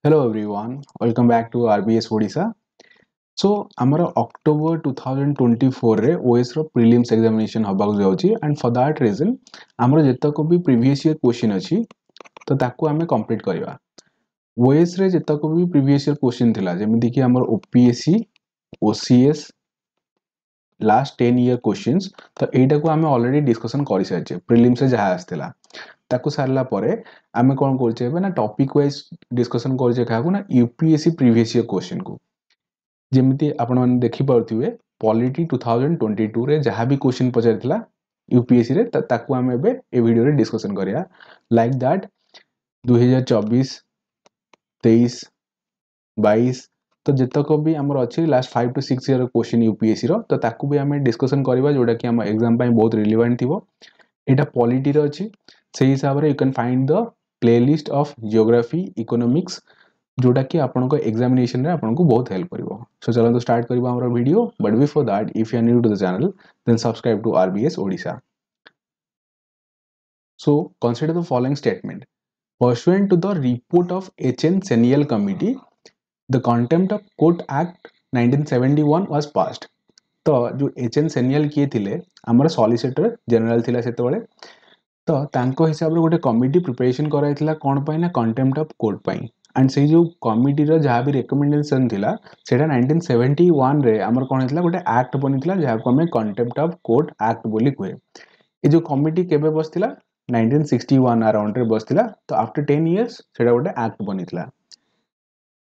Hello everyone, welcome back to RBS Odisha. So ଆମର October 2024 ରେ OS ର prelims examination ହବାକୁ ଯାଉଛି and for that reason ଆମର ଯେତକ ବି previous year question ଅଛି ତ ତାକୁ ଆମେ complete କରିବା। OS ରେ ଯେତକ ବି previous year question ଥିଲା ଯେମିତି କି ଆମର OPSC, OCS last 10 year questions ତ ଏଇଟାକୁ ଆମେ already discussion କରି ସାରିଛେ prelims ରେ ଯାହା ଆସିଥିଲା। ताकू सारला परे आमे कोन करछे ना टॉपिक वाइज डिस्कशन करछे काकू ना यूपीएससी प्रीवियस ईयर क्वेश्चन को जेमिति आपण मन देखि पाउथिबे पॉलिटी 2022 रे जहां भी क्वेश्चन पचारथिला यूपीएससी रे ताकू आमे बे ए वीडियो रे डिस्कशन करिया लाइक दैट 2024 23 22 तो जेतको भी हमर अछि last 5 to 6 year question UPSC रो तो ताकू भी आमे डिस्कशन करबा जोडा कि हम एग्जाम पई बहुत रिलेवेंट थिबो एटा पॉलिटी रो अछि से हिसाब रे you can find the playlist of geography economics जोटा कि आपन को एग्जामिनेशन रे आपन को बहुत हेल्प करिवो सो चलो तो स्टार्ट करबा हमर video but before that if you are new to the channel then subscribe to RBS Odisha so consider the following statement pursuant to the report of HN Senial Committee the contempt of court act 1971 was passed तो जो HN Senial किए थिले हमर solicitor general थिला सेते बेले तो तांको हिसाब रे गोटे कमिटी प्रिपरेशन कराइथिला कोन पई ना कंटेम्प्ट ऑफ कोर्ट पई एंड से जो कमिटी रो जहा भी रिकमेंडेशन थिला सेटा 1971 रे हमर कोन हितला गोटे एक्ट बनिथिला जहा को हमें कंटेम्प्ट ऑफ कोर्ट एक्ट बोली कहे ए जो कमिटी केबे बसथिला 1961 अराउंड रे बसथिला तो आफ्टर 10 इयर्स सेटा गोटे एक्ट बनिथिला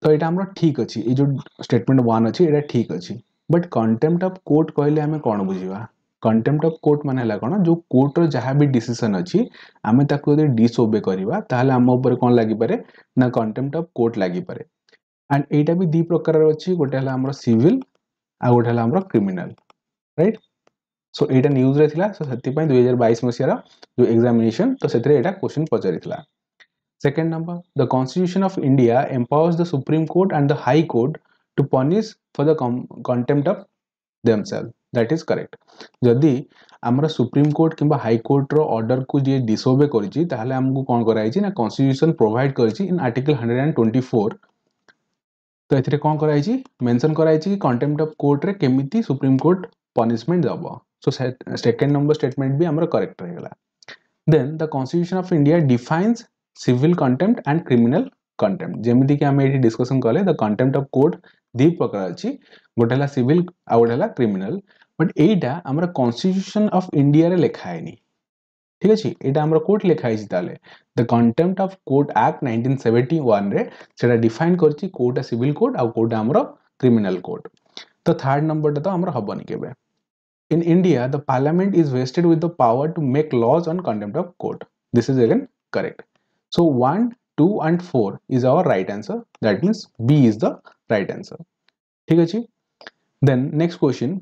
तो एटा हमर ठीक अछि ए जो स्टेटमेंट 1 अछि एटा ठीक अछि बट कंटेम्प्ट ऑफ कोर्ट कहले हमें कोन बुझिबा कंटेम्प्ट ऑफ कोर्ट माने हला कोन जो कोर्ट रो जहा भी डिसीजन अछि आमे ताको यदि डिसओबे करिबा ताहले हम ऊपर कोन लागि पारे ना कंटेम्प्ट ऑफ कोर्ट लागि पारे एंड एटा भी दी प्रकार रो अछि गोटे हला हमर सिविल आ गोटे हला हमर क्रिमिनल राइट सो एटा न्यूज रे थिला सो सति पई 2022 मसिया रो जो एग्जामिनेशन तो सेतरे एटा क्वेश्चन पचारिथिला second number the constitution of India empowers the supreme court and the high court to punish for the contempt of themselves that is correct जदि हमरा सुप्रीम कोर्ट किबा हाई कोर्ट रो ऑर्डर को जे डिसओबे करिछि ताहले हमकु कोन कराइछि ना कॉन्स्टिट्यूशन प्रोवाइड करिछि इन आर्टिकल 124 तो एथिरे कोन कराइछि मेंशन कराइछि कि कंटेम्प्ट ऑफ कोर्ट रे केमिति सुप्रीम कोर्ट पनिशमेंट दबो सो सेकंड नंबर स्टेटमेंट भी हमरा करेक्ट रहला then the constitution of India defines civil contempt and criminal contempt जेमिति कि हम एठी डिस्कशन करले द कंटेम्प्ट ऑफ कोर्ट दी प्रकार अछि गोटे हला सिविल आ गोटे हला क्रिमिनल बट एटा हमरा कॉन्स्टिट्यूशन ऑफ इंडिया रे लिखा है नी ठीक अछि एटा हमरा कोर्ट लिखा है ताले the contempt of court act 1971 रे सेटा डिफाइन करछि कोर्ट सिविल कोर्ट आ कोर्ट हमरा क्रिमिनल कोर्ट तो थर्ड नंबर तो हमरा हबनी केबे in India the parliament is vested with the power to make laws on contempt of court this is again correct so 1 2 and 4 is our right answer that means B is the right answer ठीक अछि then next question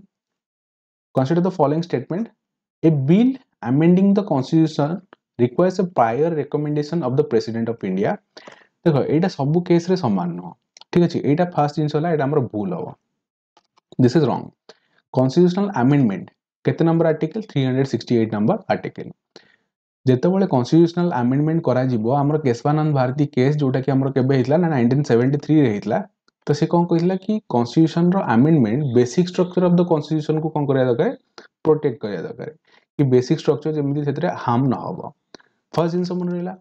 consider the following statement a bill amending the constitution requires a prior recommendation of the president of India देखो एटा सब case रे समान न ठीक अछि एटा first जिंस होला एटा हमर भूल हो this is wrong constitutional amendment केते नंबर आर्टिकल 368 नंबर आर्टिकल जेते बेले constitutional amendment करा जिवो हमर केशवानंद भारती केस जोटा कि हमर केबे हितला ना 1973 रे हितला तो से कोन कहितला कि constitution row amendment basic structure of the constitution को कोन करिया दरकार प्रोटेक्ट करिया दरकार कि बेसिक स्ट्रक्चर जेमिति सेतरे हार्म न होबो फर्स्ट जिंस मन रहला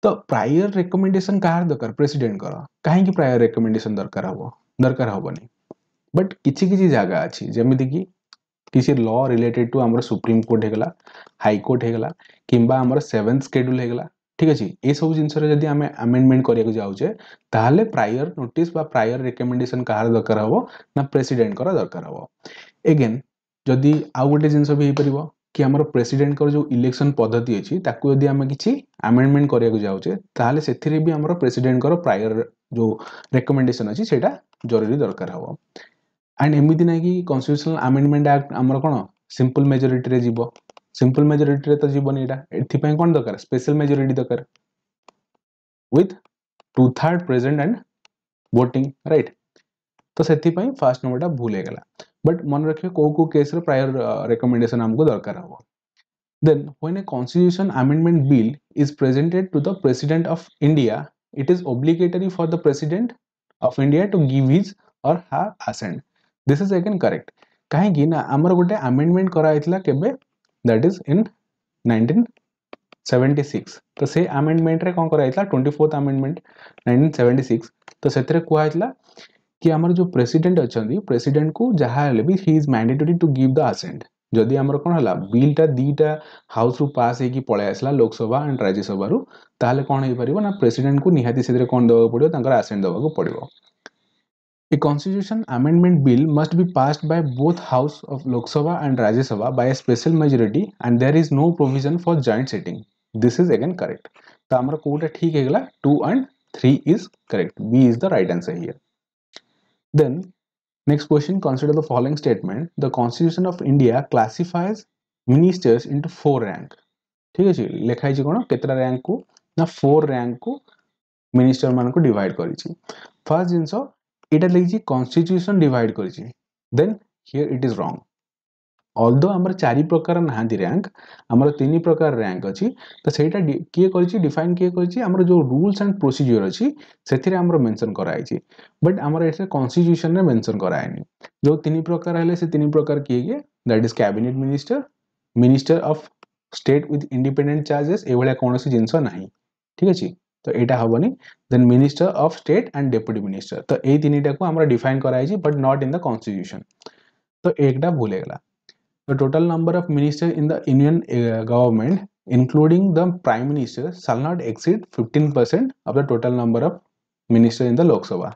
तो प्रायर रिकमेंडेशन कार दरकार प्रेसिडेंट कर काहे कि प्रायर रिकमेंडेशन दरकार होबनी बट किछि किछि जागा अछि जेमिति कि किसी लॉ रिलेटेड टू हमर सुप्रीम कोर्ट हेगला हाई कोर्ट हेगला किंबा हमर 7th शेड्यूल हेगला ठीक अछि ए सब जिंस रे जदी हमें अमेंडमेंट करिया को जाउचे ताहले प्रायर नोटिस बा प्रायर रिकमेंडेशन कार दरकार होबो ना प्रेसिडेंट कर दरकार होबो अगेन जदी आ गोटे जिंस भी हे परिबो कि हमर प्रेसिडेंट कर जो इलेक्शन पद्धति अछि ताकू यदि हमें किछि अमेंडमेंट करिया को जाउचे ताहले सेथिरे भी हमर प्रेसिडेंट कर प्रायर जो रिकमेंडेशन अछि सेटा जरूरी दरकार होबो एंड एमिति नै कि कॉन्स्टिट्यूशनल अमेंडमेंट एक्ट हमर कोन सिंपल मेजॉरिटी रे जीवो सिंपल मेजॉरिटी रे तो जीवनी एटा एथि पय कोन दरकार स्पेशल मेजॉरिटी दरकार with 2/3 present and voting right तो सेथि पय फर्स्ट नंबरटा भूल हे गेला बट मन रखियो को केस रे प्रायर रिकमेंडेशन हमको दरकार हो then when a constitution amendment bill is presented to the president of India it is obligatory for the president of India to give his or her assent. This is again correct. कहीं ना आमर गोटे amendment कराइथिला केबे, that is in 1976. तो से amendment रे कौन कराइथिला 24th amendment 1976. तो सेतरे कुआइथिला कि आमर जो प्रेसिडेंट अछंदी प्रेसिडेंट को जहा हेले भी he is mandatory to give the assent. जदि आमर कोन हला बिल टा दीटा हाउस रु पास हेकी पळे आसला लोकसभा एंड राज्यसभा रु, ताले कोन हे परिबो ना प्रेसिडेंट को निहाती सेतरे कोन देबा पड़िबो, तांकर असेंट देबा को पड़िबो. A constitution amendment bill must be passed by both House of Lok Sabha and Rajya Sabha by a special majority and there is no provision for joint sitting. This is again correct. तो हमारा कोटा ठीक है गला 2 and 3 is correct. B is the right answer here. Then next question, consider the following statement. The Constitution of India classifies ministers into 4 rank. ठीक है जी, लिखा है जी कोन केतरा rank को ना 4 रैंक को मिनिस्टर मान को डिवाइड करिछि. फर्स्ट जिंसो एटा लिखिछि कॉन्स्टिट्यूशन डिवाइड करिछि, then here it is wrong. Although हमर 4 प्रकार नाहंती रैंक, हमर 3 प्रकार रैंक अछि. तो सेटा किए करिछि डिफाइन किए करिछि हमर जो रूल्स एंड प्रोसीजर अछि सेथिरे हमर मेंशन कराइछि, बट हमर एसे कॉन्स्टिट्यूशन रे मेंशन करायनी. जो 3 प्रकार हले से 3 प्रकार किए गे, that is cabinet minister, minister of state with independent charges, एवळा कोनोसी जिंस नाही. ठीक अछि, तो एटा हबनी. Then minister of state and deputy minister, तो ए तीनटा को हमरा डिफाइन कराइछि but not in the constitution. तो एकटा भूल गेला. The total number of ministers in the Union government, including the Prime Minister, shall not exceed 15% of the total number of ministers in the Lok Sabha.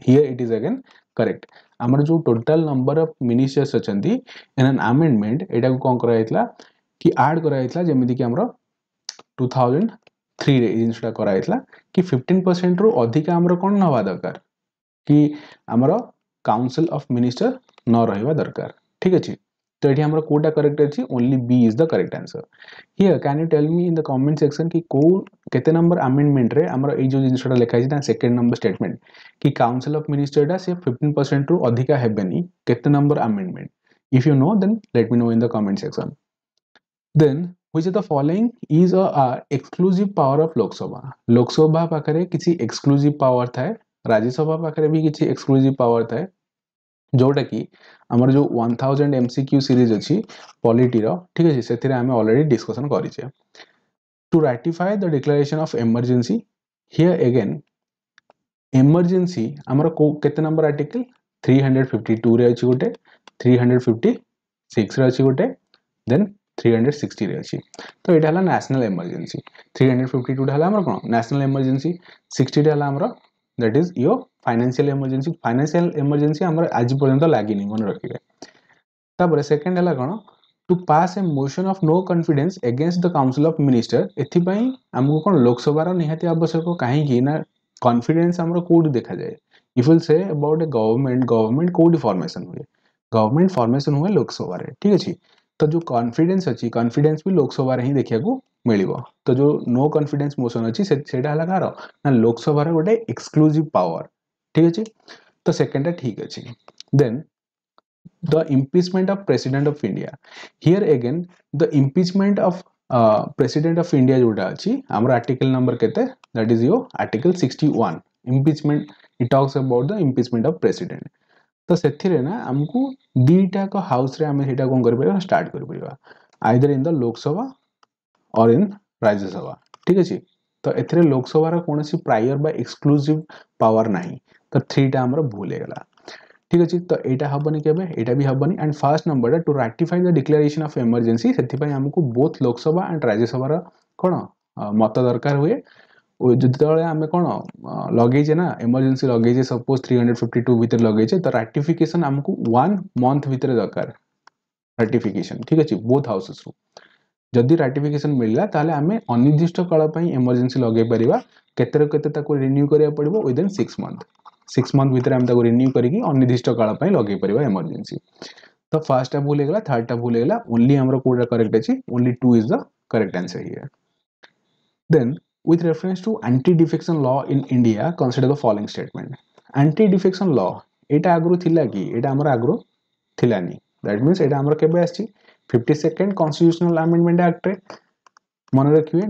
Here it is again correct. आमर जो total number of ministers अछंती in an amendment एटा को कोन कराइतला कि add कराइतला, जेमिति कि हमरो 2003 रे Insta कराइतला कि 15% रो अधिक हमरो कोन नवा दरकार कि हमरो काउंसिल ऑफ मिनिस्टर न रहइबा दरकार. ठीक अछि, तो ये हमारा कोटा करेक्ट अच्छी, only B is the correct answer. Here can you tell me in the comment section कि को केते नंबर अमेंडमेंट रे हमरा ए जो जिंसटा लिखा है सेकंड नंबर स्टेटमेंट कि काउंसिल ऑफ मिनिस्टर दा से 15% रु अधिका हेबेनी, केते number amendment. If you know then let me know in the comment section. Then which of the following is a exclusive power of Lok Sabha. Lok Sabha पाखरे किछि एक्सक्लूसिव पावर थाए, राज्यसभा पाखरे भी किछि एक्सक्लूसिव पावर थाए, जोटा कि हमर जो 1000 एमसीक्यू सीरीज अछि पॉलिटी रो. ठीक अछि, सेथिरे हमें ऑलरेडी डिस्कशन करिछे. To ratify the declaration of emergency, here again emergency हमर को केते नंबर आर्टिकल 352 रे अछि गोटे, 356 रे अछि गोटे, देन 360 रे अछि. तो एटा हला नेशनल इमरजेंसी. 352 हला हमर कोन नेशनल इमरजेंसी, 60 हला हमर that is your financial emergency. Financial emergency हमर आज पर्यंत लागिनी, मन रखिबे. तापर सेकंड हला कोन to pass a motion of no confidence against the council of minister. एथि पई हमको कोन लोकसभा रो निहाती आवश्यक काहे कि ना कॉन्फिडेंस हमरो कोड देखा जाए. If will say about A government code formation हुए, गवर्नमेंट फॉर्मेशन हुए लोकसभा रे. ठीक अछि, तो जो कॉन्फिडेंस अछि कॉन्फिडेंस भी लोकसभा रे ही देखिया को मिलिबो. तो जो नो कॉन्फिडेंस मोशन अछि सेटा हला कार ना लोकसभा रे गोटे एक्सक्लूसिव पावर. ठीक अछि, तो सेकंड ठीक अछि. Then the impeachment of president of India. Here again the impeachment of president of India जोटा अछि हमर आर्टिकल नंबर केते, that is your article 61. impeachment, it talks about the impeachment of president. तो सेथिरे ना हमकु दीटा को हाउस रे हमें हेटा कोन कर परबा स्टार्ट कर परबा, आइदर इन द लोकसभा और इन राज्यसभा. ठीक अछि, तो एथिरे लोकसभा रा कोनसी प्रायर बा एक्सक्लूसिव पावर नाही. तो 3 टा हमर भूल गेला. ठीक अछि, तो एटा हबनी केबे, एटा भी हबनी. And first number to ratify the declaration of emergency, सेथि पई हमकु बोथ लोकसभा एंड राज्यसभा रा कोन मत दरकार हुए. ओ जतले हमें कोन लगै जे ना इमरजेंसी लगै जे सपोज 352 भीतर लगै जे, तो राटिफिकेशन हमकु 1 मंथ भीतर दरकार राटिफिकेशन. ठीक अछि, बोथ हाउसेस रु जदि राटिफिकेशन मिलला ताले हमें अनिर्दिष्ट काल पई इमरजेंसी लगै परिबा. केते केते ताको रिन्यू करिया पड़िबो विदिन 6 मंथ. 6 मंथ भीतर हम ताको रिन्यू करिकी अनिर्दिष्ट काल पई लगै परिबा इमरजेंसी. तो फर्स्ट टा भूल गेला, थर्ड टा भूल गेला, ओनली हमरो कोडा करेक्ट अछि, only 2 is the correct answer here. Then with reference to anti defection law in India, consider the following statement. Anti defection law एटा आगरो थिला कि एटा हमर आगरो थिलानी. दैट मींस एटा हमर केबे आछि 52nd कॉन्स्टिट्यूशनल अमेंडमेंट एक्ट रे मन रखिए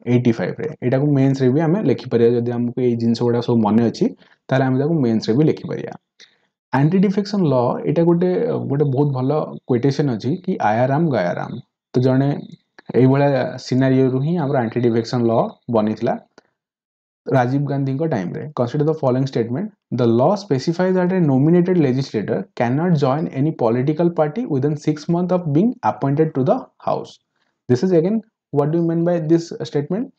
85 रे एटा को मेंस रे भी हमें लिखि परिया जदी हमको ए जिंस गुडा सब मने अछि ताले हम ताको मेंस रे भी लिखि परिया एंटी डिफेक्शन लॉ एटा गोटे गोटे बहुत भलो क्वेटेशन अछि कि आयाराम गयाराम तो जने एई बळा सिनेरियो रु ही हमर एंटी डिफेक्शन लॉ बनिथिला Rajiv Gandhi ko time re. Consider the following statement. The law specifies that a nominated legislator cannot join any political party within 6 months of being appointed to the house. This is again, what do you mean by this statement?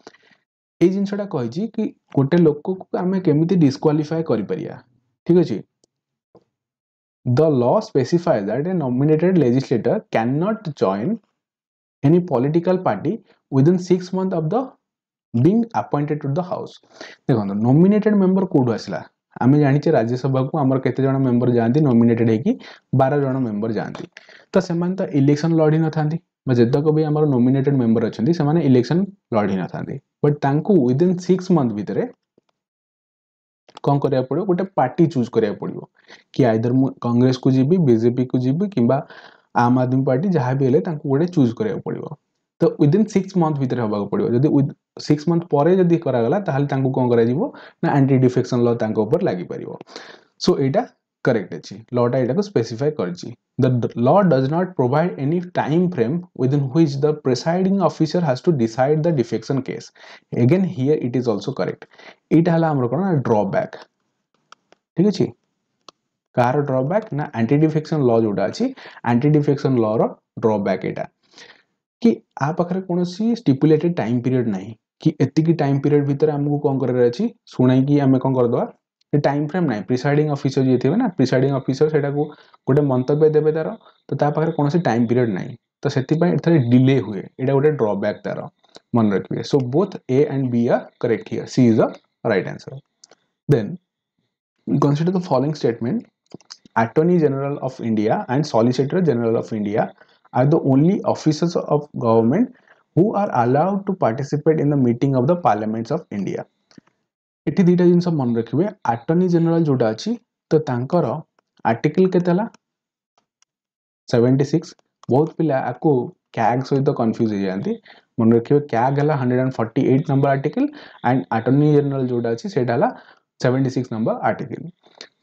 এই জিনিসটা কইছি কি গোটে লোকକୁ ଆମେ କେମିତି disqualify କରିପାରିବା ଠିକ ଅଛି The law specifies that a nominated legislator cannot join any political party within 6 months of the being appointed to the house देखो nominated member कोड आसला आमे जानिचे राज्यसभा को हमर केते जण मेंबर जानती नॉमिनेटेड है कि 12 जण मेंबर जानती तो सेमान तो इलेक्शन लड़ी न थांती जेतक भी हमर नॉमिनेटेड मेंबर अछंती सेमाने इलेक्शन लड़ी न थांती बट तांको विद इन 6 मंथ भितरे कौन करिया पड़ो गोटे पार्टी चूज करिया पड़ो कि आइदर कांग्रेस को जीबी बीजेपी को जीबी किंबा आम आदमी पार्टी जहां भी हेले तांको गोटे चूज करिया पड़ो तो विद इन 6 मंथ भितर होबा पड़ो जदी 6 मंथ परे जदी करा गला ताहले तांको कोन करा जीवो ना एंटी डिफेक्शन लॉ तांको ऊपर लागि परिवो सो एटा करेक्ट अछि लॉटा एटा को स्पेसिफाई करछि the law does not provide any time frame within which the presiding officer has to decide the defection case again here it is also correct एटा हला हमर कोन ड्रॉबैक ठीक अछि कार ड्रॉबैक ना एंटी डिफेक्शन लॉ जोडा अछि एंटी डिफेक्शन लॉ रो ड्रॉबैक एटा कि आ पाखरे कोनोसी स्टिपुलेटेड टाइम पीरियड नाही कि एतिकी टाइम पीरियड भीतर हमको कोन करे अछि सुनाई कि हमें कोन कर दवा ए टाइम फ्रेम नाही प्रिसाइडिंग ऑफिसर जे थिबे ना प्रिसाइडिंग ऑफिसर सेटा को गोटे मंतव्य देबे तार तो ता पाखरे कोनोसी टाइम पीरियड नाही तो सेति पय एथरे डिले हुए एटा गोटे ड्रॉबैक तार मन रखिबे so both A and B are correct here C is the right answer then consider the following statement Attorney General of India and Solicitor General of India are the only officers of government who are allowed to participate in the meeting of the parliaments of India. एठी दीटा जिनस मन रखिबे attorney general जोटा अछि तो तांकर article केतला 76 बहुत पिला आको CAG सहित कंफ्यूज हो जांती मन रखिबे कैग हला 148 number article and attorney general जोटा अछि सेटा हला 76 number article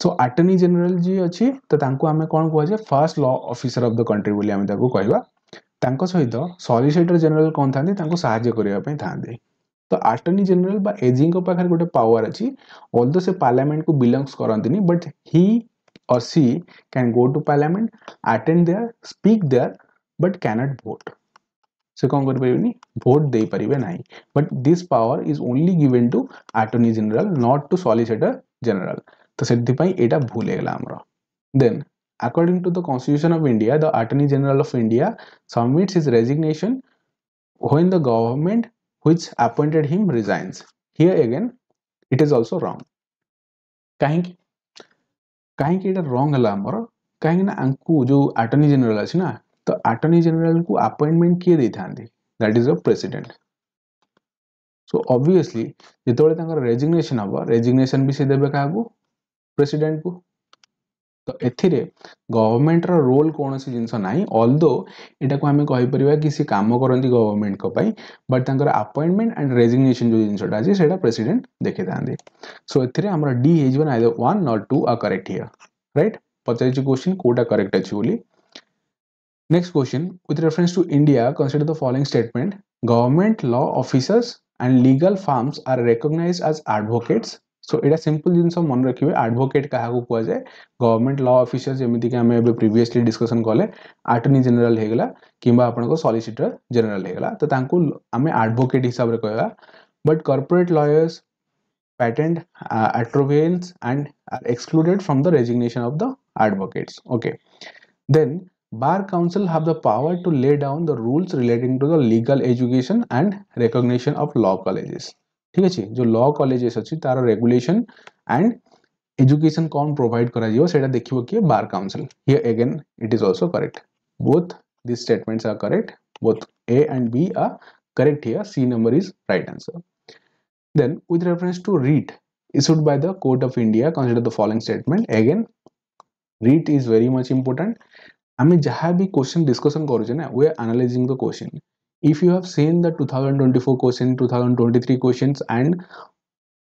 so attorney general ji अछि तो तांको हमें कोन कहै छै first law officer of the country बोली हमें ताको कहबा तांको सहित सॉलिसिटर जनरल कोन थांदी तांको सहाय्य करिया पय थांदी तो अटॉर्नी जनरल बा एजी को पाखर गोटे पावर अछि ऑल्दो से पार्लियामेंट को बिलोंग्स करंतिनी but he or she can go to parliament attend there speak there but cannot vote से कौन कर परिबेनी vote दे परिबे नाही but this power is only given to attorney general not to solicitor general तो सेति पई एटा भूल गेला हमरो then according to the constitution of India the attorney general of India submits his resignation when the government which appointed him resigns here again it is also wrong कहीं कहीं एटा wrong हला हमर कहीं ना अंकु जो अटॉर्नी जनरल अछि ना तो अटॉर्नी जनरल को अपॉइंटमेंट किए देथांदी that is the president so obviously जेतोले तांकर रेजिग्नेशन हबो रेजिग्नेशन भी से देबे कागु प्रेसिडेंट को तो एथिरे गवर्नमेंट रो रोल कोनोसी जिंस नाही ऑल्दो एटा को हमें कहि परिबा कि से काम करंती गवर्नमेंट को पई बट तांकर अपॉइंटमेंट एंड रेजिग्नेशन जो जिंसटा अछि सेटा प्रेसिडेंट देखे थांदी सो एथिरे हमरा D is one either 1 not 2 are correct here right पचाइछि क्वेश्चन कोटा करेक्ट अछि बोली next question with reference to India consider the following statement government law officers and legal firms are recognized as advocates so एटा simple जिंस मन रखिबे advocate काहा को कुआ जाय गवर्नमेंट लॉ ऑफिसर जेमिति कि हमें अबे प्रीवियसली डिस्कशन करले अटॉर्नी जनरल हेगला किंबा आपण को सॉलिसिटर जनरल हेगला तो तांको हमें एडवोकेट हिसाब रे कहबा but corporate lawyers patent attorneys and are excluded from the resignation of the advocates okay then bar council have the power to lay down the rules relating to the legal education and recognition of law colleges ठीक अछि जो law colleges अछि तार regulation and education कौन provide करा जियो सेटा देखिबो कि bar council here again it is also correct both these statements are correct both a and b are correct here c number is right answer then with reference to REIT issued by the Court of India consider the following statement again REIT is very much important हमें जहाँ भी question discussion करूचे ना we are analyzing the question if you have seen the 2024 question, 2023 questions and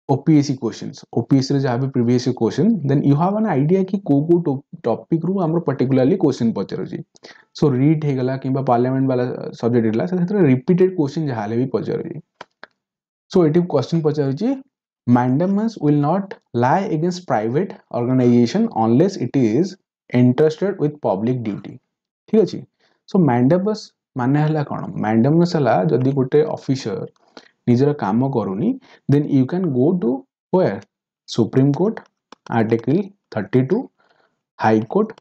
OPSC questions, OPSC रे जहाँ भी previous question, then you have an idea कि को topic रू हमरो particularly question पचारुची. So read हेगला किंबा parliament वाला subject हेगला से repeated question जहाँ ले भी पचारुची. So it question पचारुची, mandamus will not lie against private organization unless it is entrusted with public duty. ठीक अछि. So mandamus माने हला कोन? Mandamus हला जदि गोटे officer निजर काम करूनी, then you can go to where? Supreme Court, Article 32, High Court,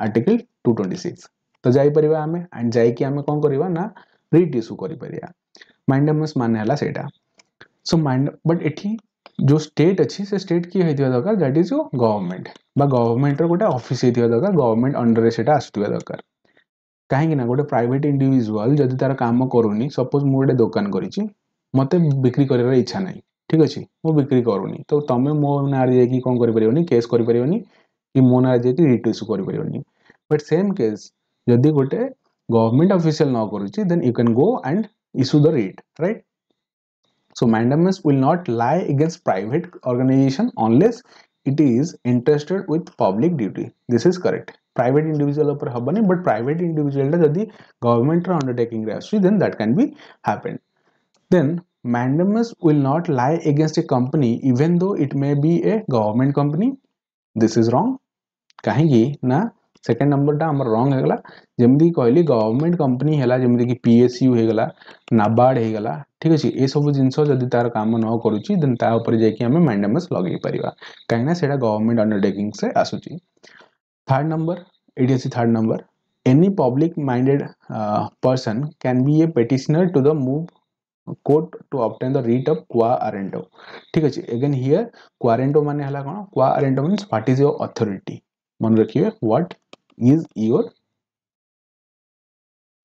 Article 226. तो जाई परिबा हमें एंड जाई कि हमें कोन करिवा ना रिट इशू करि परिया. मैंडेमस माने हला सेटा. सो माइंड बट एठी जो स्टेट अच्छी से स्टेट की हेतिया दरकार, दैट इज योर गवर्नमेंट बा गवर्नमेंट रो गोटे ऑफिस हेतिया दरकार, गवर्नमेंट अंडर रे सेटा आसुतिया दरकार. काहेकि ना गोटे प्राइवेट इंडिविजुअल जदि तार काम करूनी, सपोज मु गोटे दुकान करिछि, मते बिक्री करिवार इच्छा नाही, ठीक अछि, मु बिक्री करूनी, तो तमे मो नारे जे कि कोन करि परियोनी, केस करि परियोनी कि मो नारे जे कि रिट इशू करि परियोनी. बट सेम केस जदि गोटे गवर्नमेंट ऑफिशियल न करूछि, then you can go and issue the writ, right. So mandamus will not lie against private organization unless it is entrusted with public duty. This is correct. Private individual ऊपर हबनी, but private individual टा जदि government रा undertaking रे आसुछि, then that can be happen. Then mandamus will not lie against a company even though it may be a government company. This is wrong. काहेकि ना second number टा हमर wrong हेगला. जेमदी कहली government company हेला, जेमदी कि PSU हेगला, NABARD हेगला, ठीक अछि, ए सब जिंस जदि तार काम न करूची, देन ता ऊपर जाय कि हमें मैंडेमस लगै परिबा, काहे ना सेटा गवर्नमेंट अंडरटेकिंग से आसुची. थर्ड नंबर, एडी अछि third number, any public minded person can be a petitioner to the move court to obtain the writ of quo warranto. ठीक अछि, अगेन हियर क्वारेंटो माने हला कोन? Quo warranto means what is your authority. मन रखिए, what is your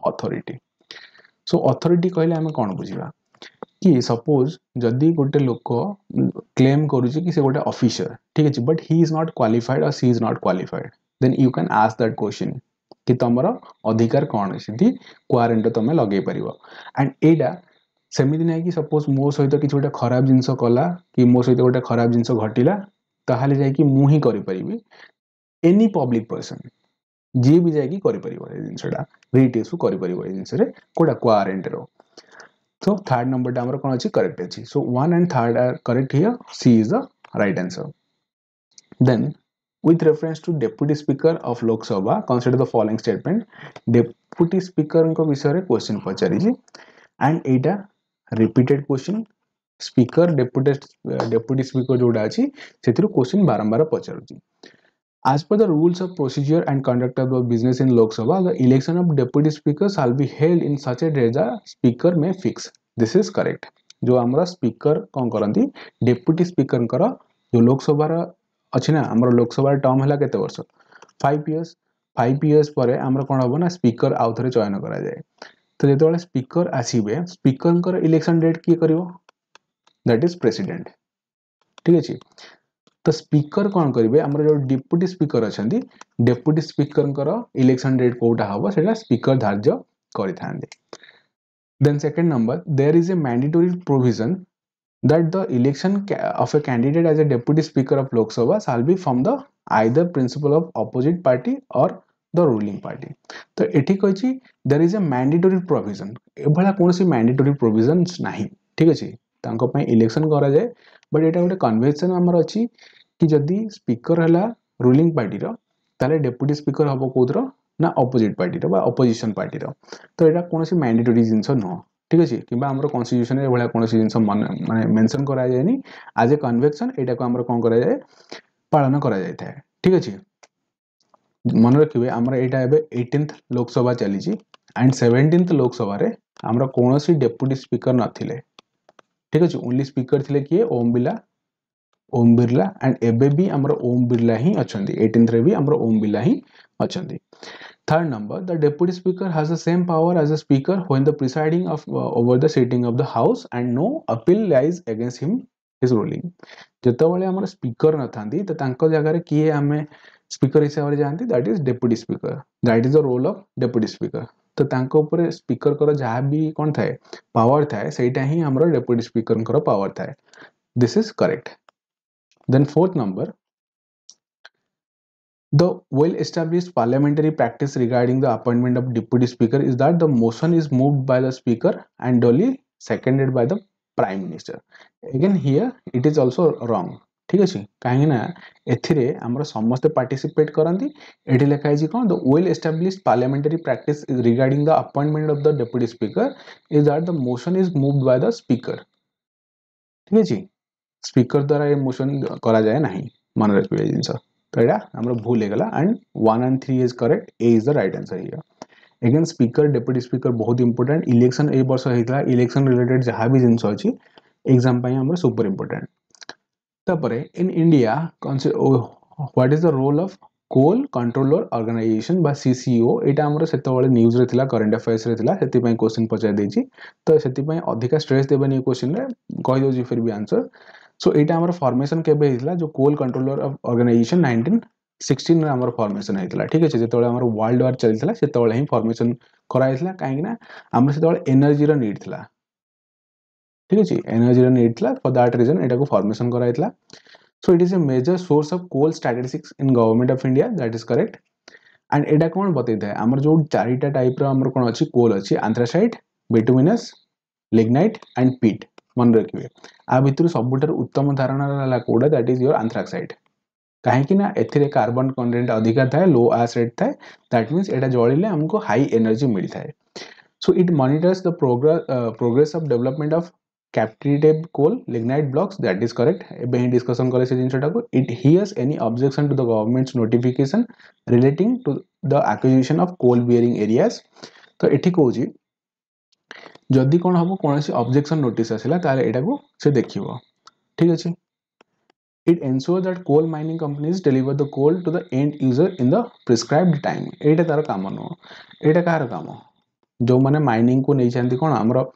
authority. So authority कहले हमें कौन बुझिबा कि सपोज जदि गोटे लोक क्लेम करूची कि से गोटे ऑफिसर, ठीक अछि, but he is not qualified or she is not qualified, then you can ask that question कि तमरो अधिकार कौन अछि, दी क्वारेंटो तमे लगे परिबो. एंड एडा सेमिति नै कि सपोज मो सहित किछ गोटे खराब जिंस कला कि मो सहित गोटे खराब जिंस घटिला, ताहाले जाय कि मु ही करि परिबी. एनी पब्लिक पर्सन जी भी जाय कि करि परिबो ए जिंसटा, रिट इशू करि परिबो ए जिंस रे कोडा क्वारेंट रो. So third number टा हमर कोन अछि? करेक्ट अछि. So 1 and 3 are correct here. C is the right answer. Then with reference to deputy speaker of Lok Sabha, consider the following statement. Deputy speaker को विषय रे क्वेश्चन पचारि छी and Etah repeated question. Speaker deputy speaker जोड़ा अछि सेथिरु question बारंबार पचारुची. As per the rules of procedure and conduct of the business in Lok Sabha, the election of deputy speaker shall be held in such a way that speaker may fix. This is correct. जो हमरा speaker कौन करंती, deputy speaker कर जो लोकसभा अच्छी ना, आमर Lok Sabha term है केते वर्ष? 5 years. 5 years पर आमर कौन हम ना स्पीकर आउ थे चयन करा जाए. तो जो स्पीकर आसवे, स्पीकर इलेक्शन डेट किए करिवो? That is president. ठीक अछि. तो स्पीकर कौन करेंगे? आमर जो डिप्यूटी स्पीकर अच्छा, डेप्यूटी स्पीकर इलेक्शन डेट कोटा हम से स्पीकर धार्य करें. Then second number, there is a mandatory provision that the election of a candidate as a deputy speaker of Lok Sabha shall be from the either principal of opposite party or the ruling party. तो एठी कहिछि there is a mandatory provision. एभला कोनसी mandatory provisions नाही. ठीक अछि, तांको पय इलेक्शन करा जाए, बट एटा गोटे कन्वेंशन हमर अछि कि जदि स्पीकर हला रूलिंग पार्टी रो, ताले डेप्यूटी स्पीकर हबो कोद्रो ना अपोजिट पार्टी रो बा अपोजिशन पार्टी रो. तो एटा कोनसी मैंडेटरी जिंस न. ठीक अछि, किबा हमर कॉन्स्टिट्यूशन रे भला कोनसी जिंस माने मेंशन करा जायनी. एज ए कन्वेंशन एटा को हमर कोन करा जाय, पालन करा जाय थाए. ठीक अछि, मन रखिबे हमर एटा एबे 18th लोकसभा चली छी एंड 17th लोकसभा रे हमर कोनसी डेप्यूटी स्पीकर नथिले. ठीक अछि, ओनली स्पीकर थिले किए? ओम बिरला एंड एबे भी हमर ओम बिरला ही अछंती. 18th रे भी हमर ओम बिरला ही अछंती. Third number, the deputy speaker has the same power as the speaker when the presiding of over the sitting of the house and no appeal lies against him his ruling. जेतबेले हमर speaker न थांती त तांको जगह रे किए हमें speaker हिसाब रे जानती, that is deputy speaker. That is the role of deputy speaker. तो तांको ऊपर स्पीकर कर जहाँ भी कौन थाए पावर थाए सेटा ही हमरो डेप्यूटी स्पीकर कर पावर थाए. This is correct. Then fourth number, the well established parliamentary practice regarding the appointment of deputy speaker is that the motion is moved by the speaker and duly seconded by the prime minister. Again here it is also wrong. ठीक अछि काहे ना एथिरे हमर समस्त participate करंती. एठी लिखा है कोन the well established parliamentary practice regarding the appointment of the deputy speaker is that the motion is moved by the speaker. ठीक अछि स्पीकर द्वारा ये मोशन करा जाए नहीं मन रखिए जिंस. तो एटा हमर भूल हे गला and 1 and 3 is correct. A is the right answer here. Again speaker deputy speaker बहुत इंपोर्टेंट. इलेक्शन ए वर्ष हेतला इलेक्शन रिलेटेड जहां भी जिंस अछि एग्जाम पई हमर सुपर इंपोर्टेंट. तापरे in India what is the role of coal controller organization बा CCO. एटा हमर सेतबेले न्यूज रे थिला करंट अफेयर्स रे थिला सेति पई क्वेश्चन पचाय देछि. तो सेति पई अधिका स्ट्रेस देबनी क्वेश्चन रे कहि दो जी फिर भी आंसर. सो एटा हमर फॉर्मेशन केबे हितला जो कोल कंट्रोलर ऑफ ऑर्गेनाइजेशन 1916 रे हमर फॉर्मेशन हेतला. ठीक अछि जेतबेले हमर वर्ल्ड वार चलथिला सेतबेले ही फॉर्मेशन कराइतला काहे ना हमर सेतबेले एनर्जी रो नीड थिला. ठीक अछि एनर्जी रो नीड थिला फॉर दैट रीजन एटा को फॉर्मेशन कराइतला. So it is a major source of coal statistics in government of India. That is correct. And एटा कोन बतै थाए हमर जो चारिटा टाइप रो हमर कोन अछि कोल अछि एंथ्रासाइट, बिटुमिनस, लिग्नाइट एंड पीट. मन रखिए आ भितर सबुटर उत्तम धारणा रहला कोडा दैट इज योर एंथ्राक्साइड. काहे कि ना एथिरे कार्बन कंटेंट अधिका थाए, लो आस रेट थाए. दैट मींस एटा जळिले हमको हाई एनर्जी मिल थाए. So it monitors the progress of development of captive coal lignite blocks. That is correct. एबे ही डिस्कशन करे से जिंसटा को it hears any objection to the government's notification relating to the acquisition of coal bearing areas. तो एठी कहूची जदि कोन हबो कोनसी ऑब्जेक्शन नोटिस आसिला ताले एटा को से देखिबो. ठीक अछि. It ensures that coal mining companies deliver the coal to the end user in the prescribed time. एटा तार काम नो. एटा कार काम जो माने माइनिंग को नै छांती कोन हमरो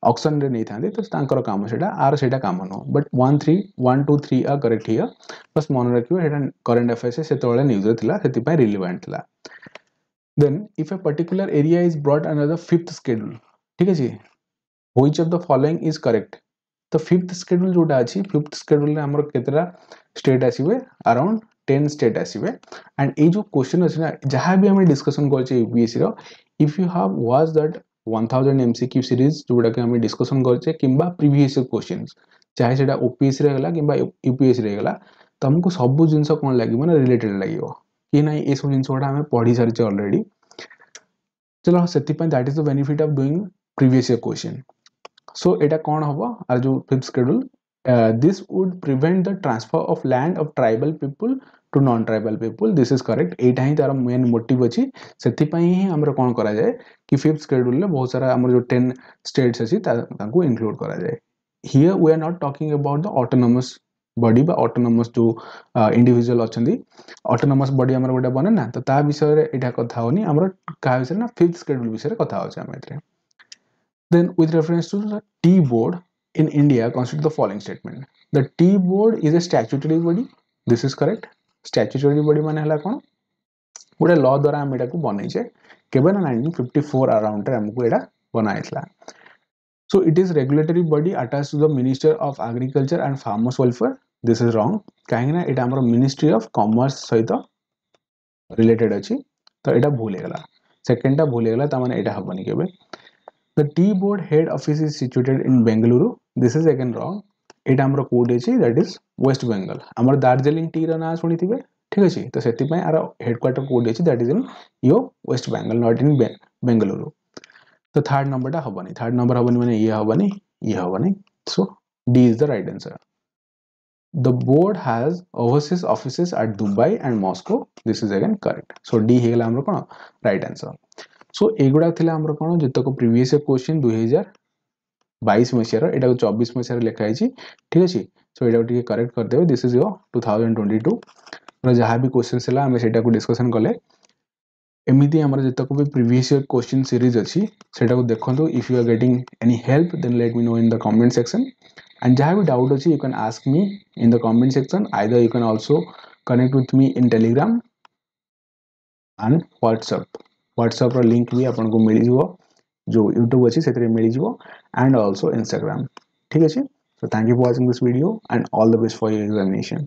ऑक्शन रे नहीं थांदे तो तांकर काम सेटा आर सेटा काम नो. बट 1 2 3 आ करेक्ट हियर. बस मन रखियो एटा करंट अफेयर्स से तोळे न्यूज रे थिला सेति पय रिलेवेंट थिला. Then if a particular area is brought under the fifth schedule. ठीक अछि which of the following is correct. तो फिफ्थ शेड्यूल जोटा अछि फिफ्थ शेड्यूल रे हमर केतरा स्टेट आसीबे अराउंड 10 स्टेट आसीबे. एंड ए जो क्वेश्चन अछि ना जहां भी हम डिस्कशन करछे यूपीएससी रो if you have watch that 1000 MCQ series जोटा के हम डिस्कशन करछे किंबा प्रीवियस क्वेश्चंस चाहे सेटा ओपीएससी रे गला किंबा यूपीएससी रे गला तो हमको सब जिंस कोन लागिबो ना रिलेटेड लागिबो कि नै ए सब जिंस जोटा हम पढी सारिछे ऑलरेडी. चलो सेति पय that is the benefit of doing previous question. So एटा कौन होबो आर जो fifth schedule this would prevent the transfer of land of tribal people to non tribal people. This is correct. एटा ही तार मेन मोटिव अछि सेति पय ही हमर कोन करा जाय कि फिफ्थ शेड्यूल ले बहुत सारा हमर जो 10 स्टेट्स अछि तांको इंक्लूड करा जाय. Here we are not talking about the autonomous body बा autonomous जो इंडिविजुअल अछंदी. autonomous body हमर गोटे बने ना तो ता विषय रे एटा कथा होनी हमर का विषय ना फिफ्थ शेड्यूल विषय रे कथा होछ हम एतरे. Then with reference to the tea board in India consider the following statement. The tea board is a statutory body. This is correct. Statutory body माने हला कोन गोटे लॉ द्वारा हम एटा को बनै छे केबे ना 1954 अराउंड रे हमको एटा बनाइतला. So it is regulatory body attached to the Minister of Agriculture and Farmers Welfare. This is wrong. काहे ना एटा हमर Ministry of Commerce सहित रिलेटेड अछि तो एटा भूल गेला. सेकंड टा भूल गेला त माने एटा हबनी केबे. The tea board head office is situated in Bengaluru. This is again wrong. एटा हमर कोड अछि that is West Bengal. हमर दार्जिलिंग टी रा ना सुनिथिबे. ठीक अछि तो सेति पय आर हेडक्वार्टर कोड अछि that is in yo West Bengal not in Bengaluru. तो थर्ड नंबर टा हबनी. थर्ड नंबर हबनी माने ये हबनी. So D is the right answer. The board has overseas offices at Dubai and Moscow. This is again correct. So D हेगला हमर कोन right answer. सो एगुडा थिला हमर कोन जतक previous question 2022 मसिया एटा 24 मसिया लिखा है ठीक अछि. सो एटा टिके करेक्ट कर देबे. दिस इज योर 2022 रा जहां भी क्वेश्चन सेला हम सेटा को डिस्कशन करले एमिति हमर जतक भी प्रीवियस क्वेश्चन सीरीज अछि सेटा को देखंतु. If you are getting any help then let me know in the comment section. And जहां भी डाउट अछि you can ask me in the comment section. Either you can also connect with me in Telegram and WhatsApp. WhatsApp link भी आपको मिल जिवो जो YouTube अच्छी से मिल जिवो एंड ऑल्सो इंस्टाग्राम ठीक अच्छे so thank you for watching this video and all the best for your examination